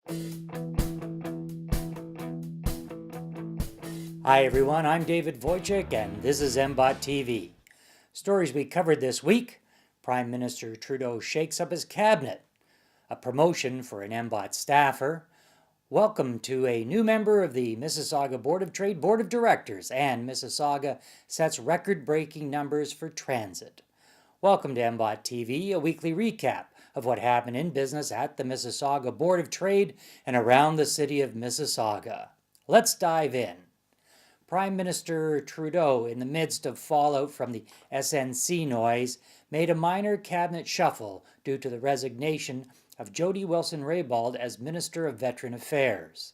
Hi everyone, I'm David Wojcik and this is MBOT TV. Stories we covered this week: Prime Minister Trudeau shakes up his cabinet, a promotion for an MBOT staffer, welcome to a new member of the Mississauga Board of Trade Board of Directors, and Mississauga sets record-breaking numbers for transit. Welcome to MBOT TV, a weekly recap of what happened in business at the Mississauga Board of Trade and around the city of Mississauga. Let's dive in. Prime Minister Trudeau, in the midst of fallout from the SNC noise, made a minor cabinet shuffle due to the resignation of Jody Wilson-Raybould as Minister of Veteran Affairs.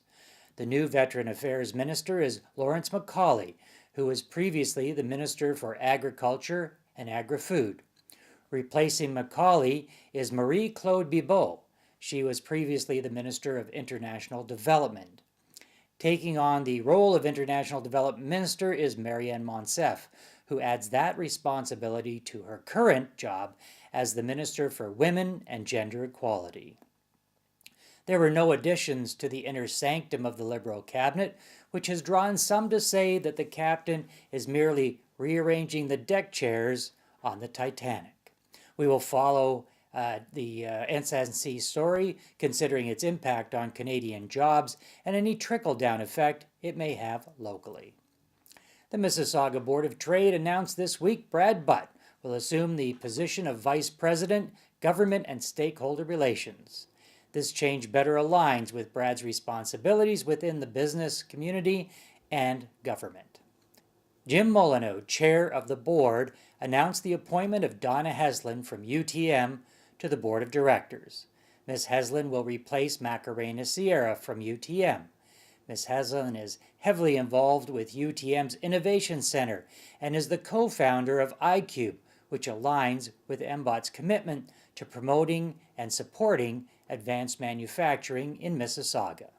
The new Veteran Affairs Minister is Lawrence McCauley, who was previously the Minister for Agriculture and Agri-Food. Replacing McCauley is Marie-Claude Bibeau. She was previously the Minister of International Development. Taking on the role of International Development Minister is Marianne Monsef, who adds that responsibility to her current job as the Minister for Women and Gender Equality. There were no additions to the inner sanctum of the Liberal cabinet, which has drawn some to say that the captain is merely rearranging the deck chairs on the Titanic. We will follow the SNC story, considering its impact on Canadian jobs and any trickle-down effect it may have locally. The Mississauga Board of Trade announced this week Brad Butt will assume the position of Vice President, Government and Stakeholder Relations. This change better aligns with Brad's responsibilities within the business community and government. Jim Molyneux, chair of the board, announced the appointment of Donna Heslin from UTM to the board of directors. Ms. Heslin will replace Macarena Sierra from UTM. Ms. Heslin is heavily involved with UTM's Innovation Center and is the co-founder of iCube, which aligns with MBOT's commitment to promoting and supporting advanced manufacturing in Mississauga.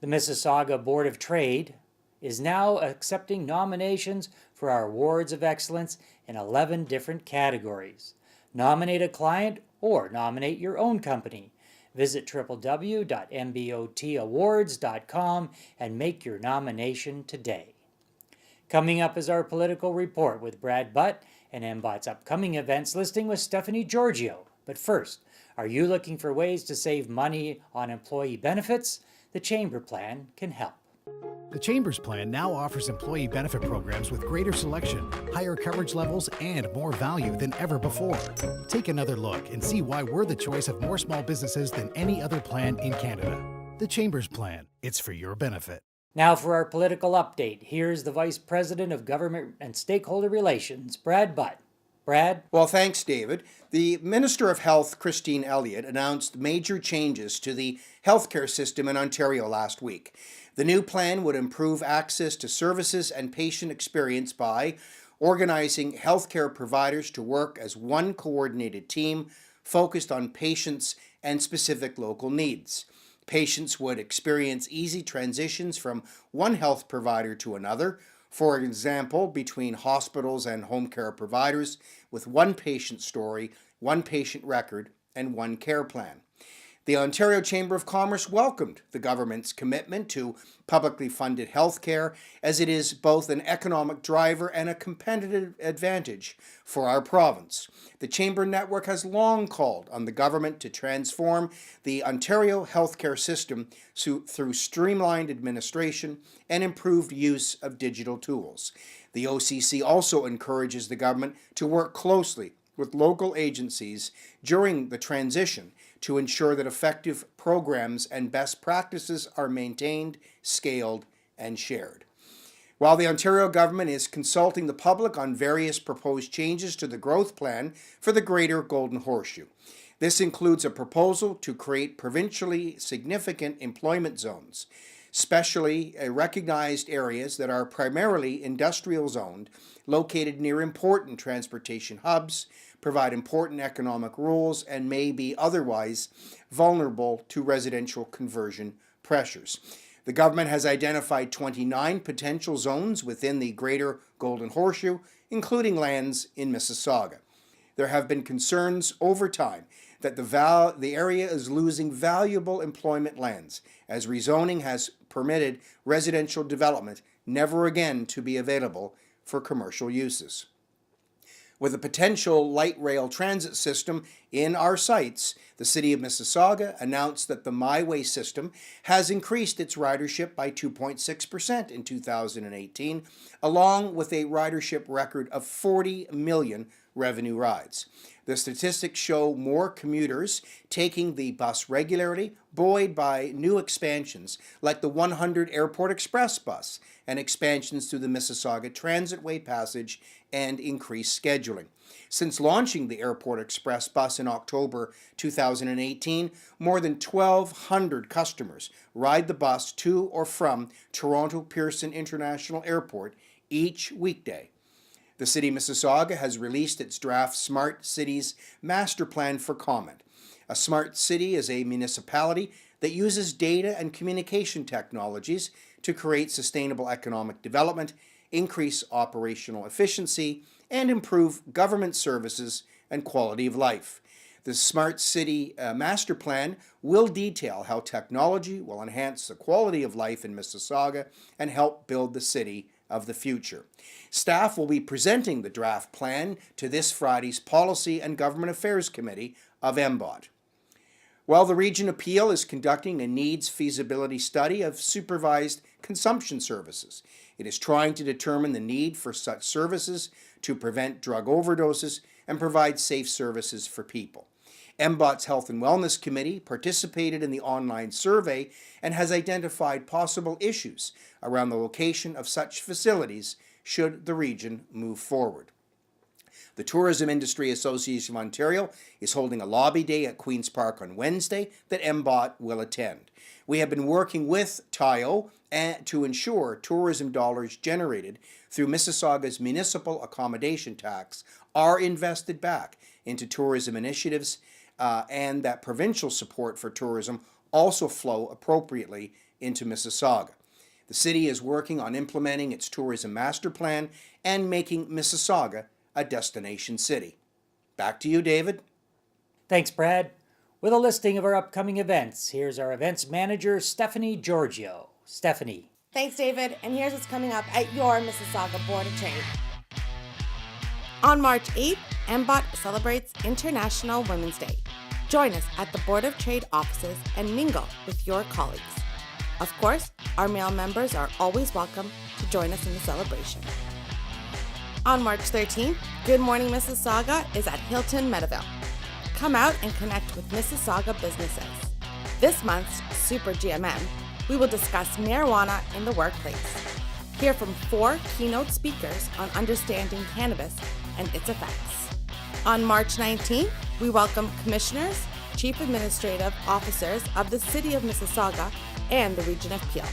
The Mississauga Board of Trade is now accepting nominations for our Awards of Excellence in 11 different categories. Nominate a client or nominate your own company. Visit www.mbotawards.com and make your nomination today. Coming up is our political report with Brad Butt and MBOT's upcoming events listing with Stephanie Giorgio. But first, are you looking for ways to save money on employee benefits? The Chamber Plan can help. The Chamber's plan now offers employee benefit programs with greater selection, higher coverage levels, and more value than ever before. Take another look and see why we're the choice of more small businesses than any other plan in Canada. The Chamber's plan. It's for your benefit. Now for our political update. Here's the Vice President of Government and Stakeholder Relations, Brad Butt. Brad? Well, thanks, David. The Minister of Health, Christine Elliott, announced major changes to the healthcare system in Ontario last week. The new plan would improve access to services and patient experience by organizing healthcare providers to work as one coordinated team focused on patients and specific local needs. Patients would experience easy transitions from one health provider to another, for example, between hospitals and home care providers, with one patient story, one patient record, and one care plan. The Ontario Chamber of Commerce welcomed the government's commitment to publicly funded health care, as it is both an economic driver and a competitive advantage for our province. The Chamber network has long called on the government to transform the Ontario healthcare system through streamlined administration and improved use of digital tools. The OCC also encourages the government to work closely with local agencies during the transition to ensure that effective programs and best practices are maintained, scaled, and shared. While the Ontario government is consulting the public on various proposed changes to the growth plan for the Greater Golden Horseshoe, this includes a proposal to create provincially significant employment zones, specially recognized areas that are primarily industrial zoned, located near important transportation hubs, provide important economic roles, and may be otherwise vulnerable to residential conversion pressures. The government has identified 29 potential zones within the Greater Golden Horseshoe, including lands in Mississauga. There have been concerns over time that the area is losing valuable employment lands as rezoning has permitted residential development never again to be available for commercial uses. With a potential light rail transit system in our sights, the City of Mississauga announced that the MyWay system has increased its ridership by 2.6% in 2018, along with a ridership record of 40 million revenue rides. The statistics show more commuters taking the bus regularly, buoyed by new expansions like the 100 Airport Express bus and expansions through the Mississauga Transitway Passage and increased scheduling. Since launching the Airport Express bus in October 2018, more than 1,200 customers ride the bus to or from Toronto Pearson International Airport each weekday. The City of Mississauga has released its draft Smart Cities Master Plan for comment. A smart city is a municipality that uses data and communication technologies to create sustainable economic development, increase operational efficiency, and improve government services and quality of life. The Smart City Master Plan will detail how technology will enhance the quality of life in Mississauga and help build the city of the future. Staff will be presenting the draft plan to this Friday's Policy and Government Affairs Committee of MBOT. While the Region of Peel is conducting a needs feasibility study of supervised consumption services, it is trying to determine the need for such services to prevent drug overdoses and provide safe services for people. MBOT's Health and Wellness Committee participated in the online survey and has identified possible issues around the location of such facilities should the region move forward. The Tourism Industry Association of Ontario is holding a lobby day at Queen's Park on Wednesday that MBOT will attend. We have been working with TIO to ensure tourism dollars generated through Mississauga's municipal accommodation tax are invested back into tourism initiatives and that provincial support for tourism also flow appropriately into Mississauga. The city is working on implementing its tourism master plan and making Mississauga a destination city. Back to you, David. Thanks, Brad. With a listing of our upcoming events, here's our events manager, Stephanie Giorgio. Stephanie. Thanks, David. And here's what's coming up at your Mississauga Board of Trade. On March 8th, MBOT celebrates International Women's Day. Join us at the Board of Trade offices and mingle with your colleagues. Of course, our male members are always welcome to join us in the celebration. On March 13th, Good Morning Mississauga is at Hilton Meadowville. Come out and connect with Mississauga businesses. This month's Super GMM, we will discuss marijuana in the workplace. Hear from 4 keynote speakers on understanding cannabis and its effects. On March 19th, we welcome commissioners, chief administrative officers of the City of Mississauga and the Region of Peel.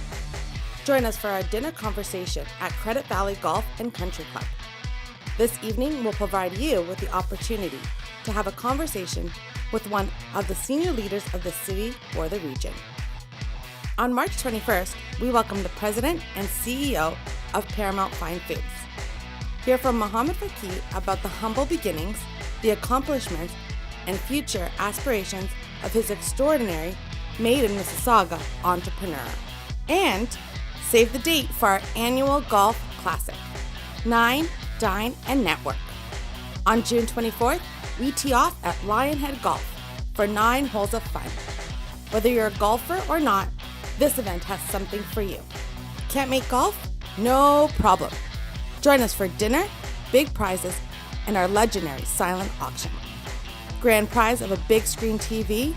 Join us for our dinner conversation at Credit Valley Golf and Country Club. This evening will provide you with the opportunity to have a conversation with one of the senior leaders of the city or the region. On March 21st, we welcome the President and CEO of Paramount Fine Foods. Hear from Mohammed Faqih about the humble beginnings, the accomplishments, and future aspirations of his extraordinary Made in Mississauga entrepreneur. And save the date for our annual Golf Classic, 9, Dine, and Network. On June 24th, we tee off at Lionhead Golf for 9 holes of fun. Whether you're a golfer or not, this event has something for you. Can't make golf? No problem. Join us for dinner, big prizes, and our legendary silent auction. Grand prize of a big screen TV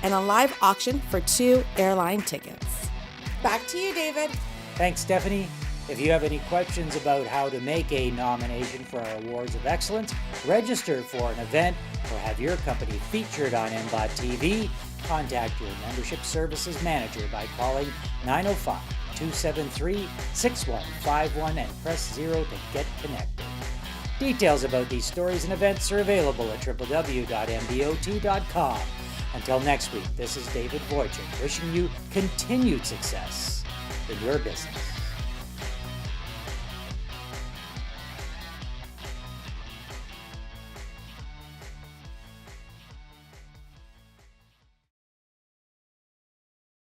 and a live auction for 2 airline tickets. Back to you, David. Thanks, Stephanie. If you have any questions about how to make a nomination for our Awards of Excellence, register for an event, or have your company featured on MBOT TV, contact your membership services manager by calling 905-273-6151 and press 0 to get connected. Details about these stories and events are available at www.mbot.com. Until next week, this is David Wojcik wishing you continued success in your business.